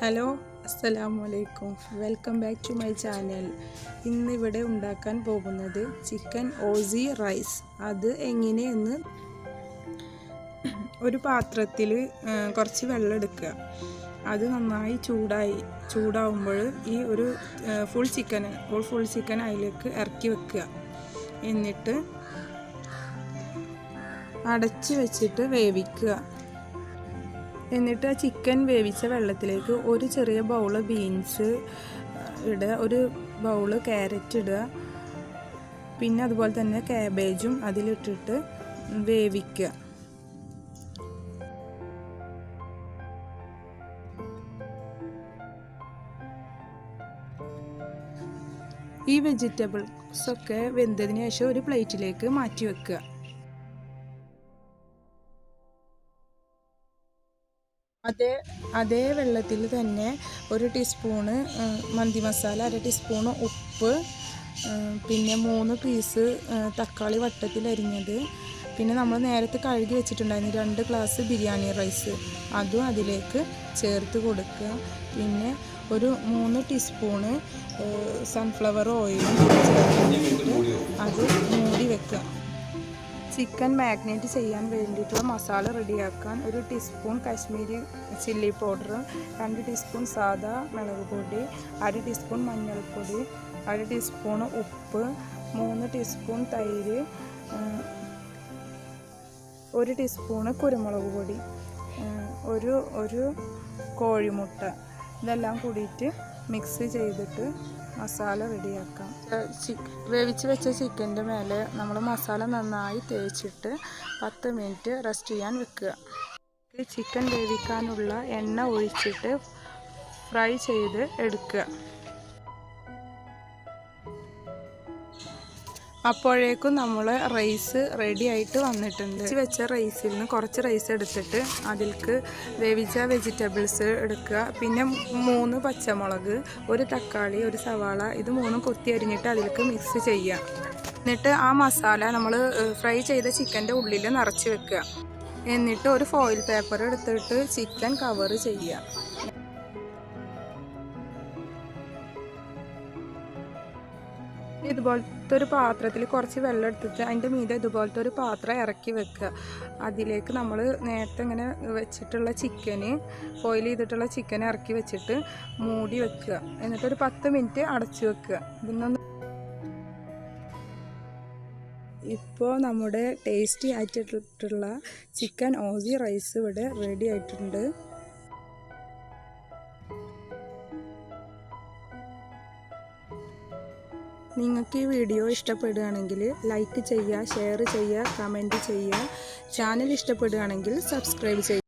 Hello അസ്സലാമലൈക്കും, welcome back to my channel. ഇന്നിവിടെ ഉണ്ടാക്കാൻ പോകുന്നത് ചിക്കൻ ഓസി റൈസ്. അത് എങ്ങനെയെന്ന്, ഒരു പാത്രത്തിൽ കുറച്ച് വെള്ളം എടുക്കുക. അത് നന്നായി ചൂടാവുമ്പോൾ ഈ ഒരു ഫുൾ ചിക്കൻ അതിലേക്ക് ഇറക്കി വെക്കുക. എന്നിട്ട് അടച്ച് വെച്ചിട്ട് വേവിക്കുക. എന്നിട്ട് ആ ചിക്കൻ വേവിച്ച വെള്ളത്തിലേക്ക് ഒരു ചെറിയ ബൗള് ബീൻസ് ഇടുക, ഒരു ബൗള് ക്യാരറ്റ് ഇടുക, പിന്നെ അതുപോലെ തന്നെ കാബേജും അതിലിട്ടിട്ട് വേവിക്കുക. ഈ വെജിറ്റബിൾസൊക്കെ വെന്തതിന് ശേഷം ഒരു പ്ലേറ്റിലേക്ക് മാറ്റി വെക്കുക. അതേ വെള്ളത്തിൽ തന്നെ ഒരു ടീസ്പൂണ് മന്തി മസാല, അര ടീസ്പൂണ് ഉപ്പ്, പിന്നെ 3 പീസ് തക്കാളി വട്ടത്തിൽ അരിഞ്ഞത്, പിന്നെ നമ്മൾ നേരത്തെ കഴുകി വെച്ചിട്ടുണ്ടായിരുന്നു 2 ഗ്ലാസ് ബിരിയാണി റൈസ്, അതും അതിലേക്ക് ചേർത്ത് കൊടുക്കുക. പിന്നെ ഒരു 3 ടീസ്പൂണ് സൺഫ്ലവർ ഓയിലും ചേർത്തിട്ട് അത് മൂടി വെക്കുക. ചിക്കൻ മാഗ്നേറ്റ് ചെയ്യാൻ വേണ്ടിയിട്ടുള്ള മസാല റെഡിയാക്കാൻ ഒരു teaspoon Kashmiri chilli powder, 2 teaspoon സാദാ മുളക് പൊടി, 1 ടീസ്പൂൺ മഞ്ഞൾപ്പൊടി, 1 ടീസ്പൂൺ ഉപ്പ്, 3 ടീസ്പൂൺ തൈര്, 1 ടീസ്പൂൺ കുരുമുളക് പൊടി, ഒരു കോഴിമുട്ട, ഇതെല്ലാം കൂടിയിട്ട് മിക്സ് ചെയ്തിട്ട് മസാല റെഡിയാക്കാം. വേവിച്ച് വെച്ച ചിക്കൻ്റെ മേലെ നമ്മൾ മസാല നന്നായി തേച്ചിട്ട് 10 മിനിറ്റ് റെസ്റ്റ് ചെയ്യാൻ വെക്കുക. ചിക്കൻ വേവിക്കാനുള്ള എണ്ണ ഒഴിച്ചിട്ട് ഫ്രൈ ചെയ്ത് എടുക്കുക. അപ്പോഴേക്കും നമ്മൾ റൈസ് റെഡി ആയിട്ട് വന്നിട്ടുണ്ട്. വെച്ച റൈസിൽ നിന്ന് കുറച്ച് റൈസ് എടുത്തിട്ട് അതിലേക്ക് വേവിച്ച വെജിറ്റബിൾസ് എടുക്കുക. പിന്നെ 3 പച്ചമുളക്, 1 തക്കാളി, 1 സവാള, ഇത് 3 കൊത്തി അരിഞ്ഞിട്ട് അതിലേക്ക് മിക്സ് ചെയ്യുക. എന്നിട്ട് ആ മസാല നമ്മൾ ഫ്രൈ ചെയ്ത ചിക്കൻ്റെ ഉള്ളിൽ നിറച്ച് വെക്കുക. എന്നിട്ട് ഒരു ഫോയിൽ പേപ്പർ എടുത്തിട്ട് ചിക്കൻ കവർ ചെയ്യുക. ഇതുപോലത്തെ ഒരു പാത്രത്തിൽ കുറച്ച് വെള്ളം എടുത്തിട്ട് അതിൻ്റെ മീതെ ഇതുപോലത്തെ ഒരു പാത്രം ഇറക്കി വെക്കുക. അതിലേക്ക് നമ്മൾ നേരത്തെ ഇങ്ങനെ വെച്ചിട്ടുള്ള ചിക്കന്, ബോയിൽ ചെയ്തിട്ടുള്ള ചിക്കൻ ഇറക്കി വെച്ചിട്ട് മൂടി വെക്കുക. എന്നിട്ടൊരു 10 മിനിറ്റ് അടച്ചു വെക്കുക. ഇപ്പോൾ നമ്മുടെ ടേസ്റ്റി ആയിട്ടുള്ള ചിക്കൻ ഓസി റൈസ് ഇവിടെ റെഡി ആയിട്ടുണ്ട്. നിങ്ങൾക്ക് ഈ വീഡിയോ ഇഷ്ടപ്പെടുകയാണെങ്കിൽ ലൈക്ക് ചെയ്യുക, ഷെയർ ചെയ്യുക, കമൻറ്റ് ചെയ്യുക. ചാനൽ ഇഷ്ടപ്പെടുകയാണെങ്കിൽ സബ്സ്ക്രൈബ് ചെയ്യുക.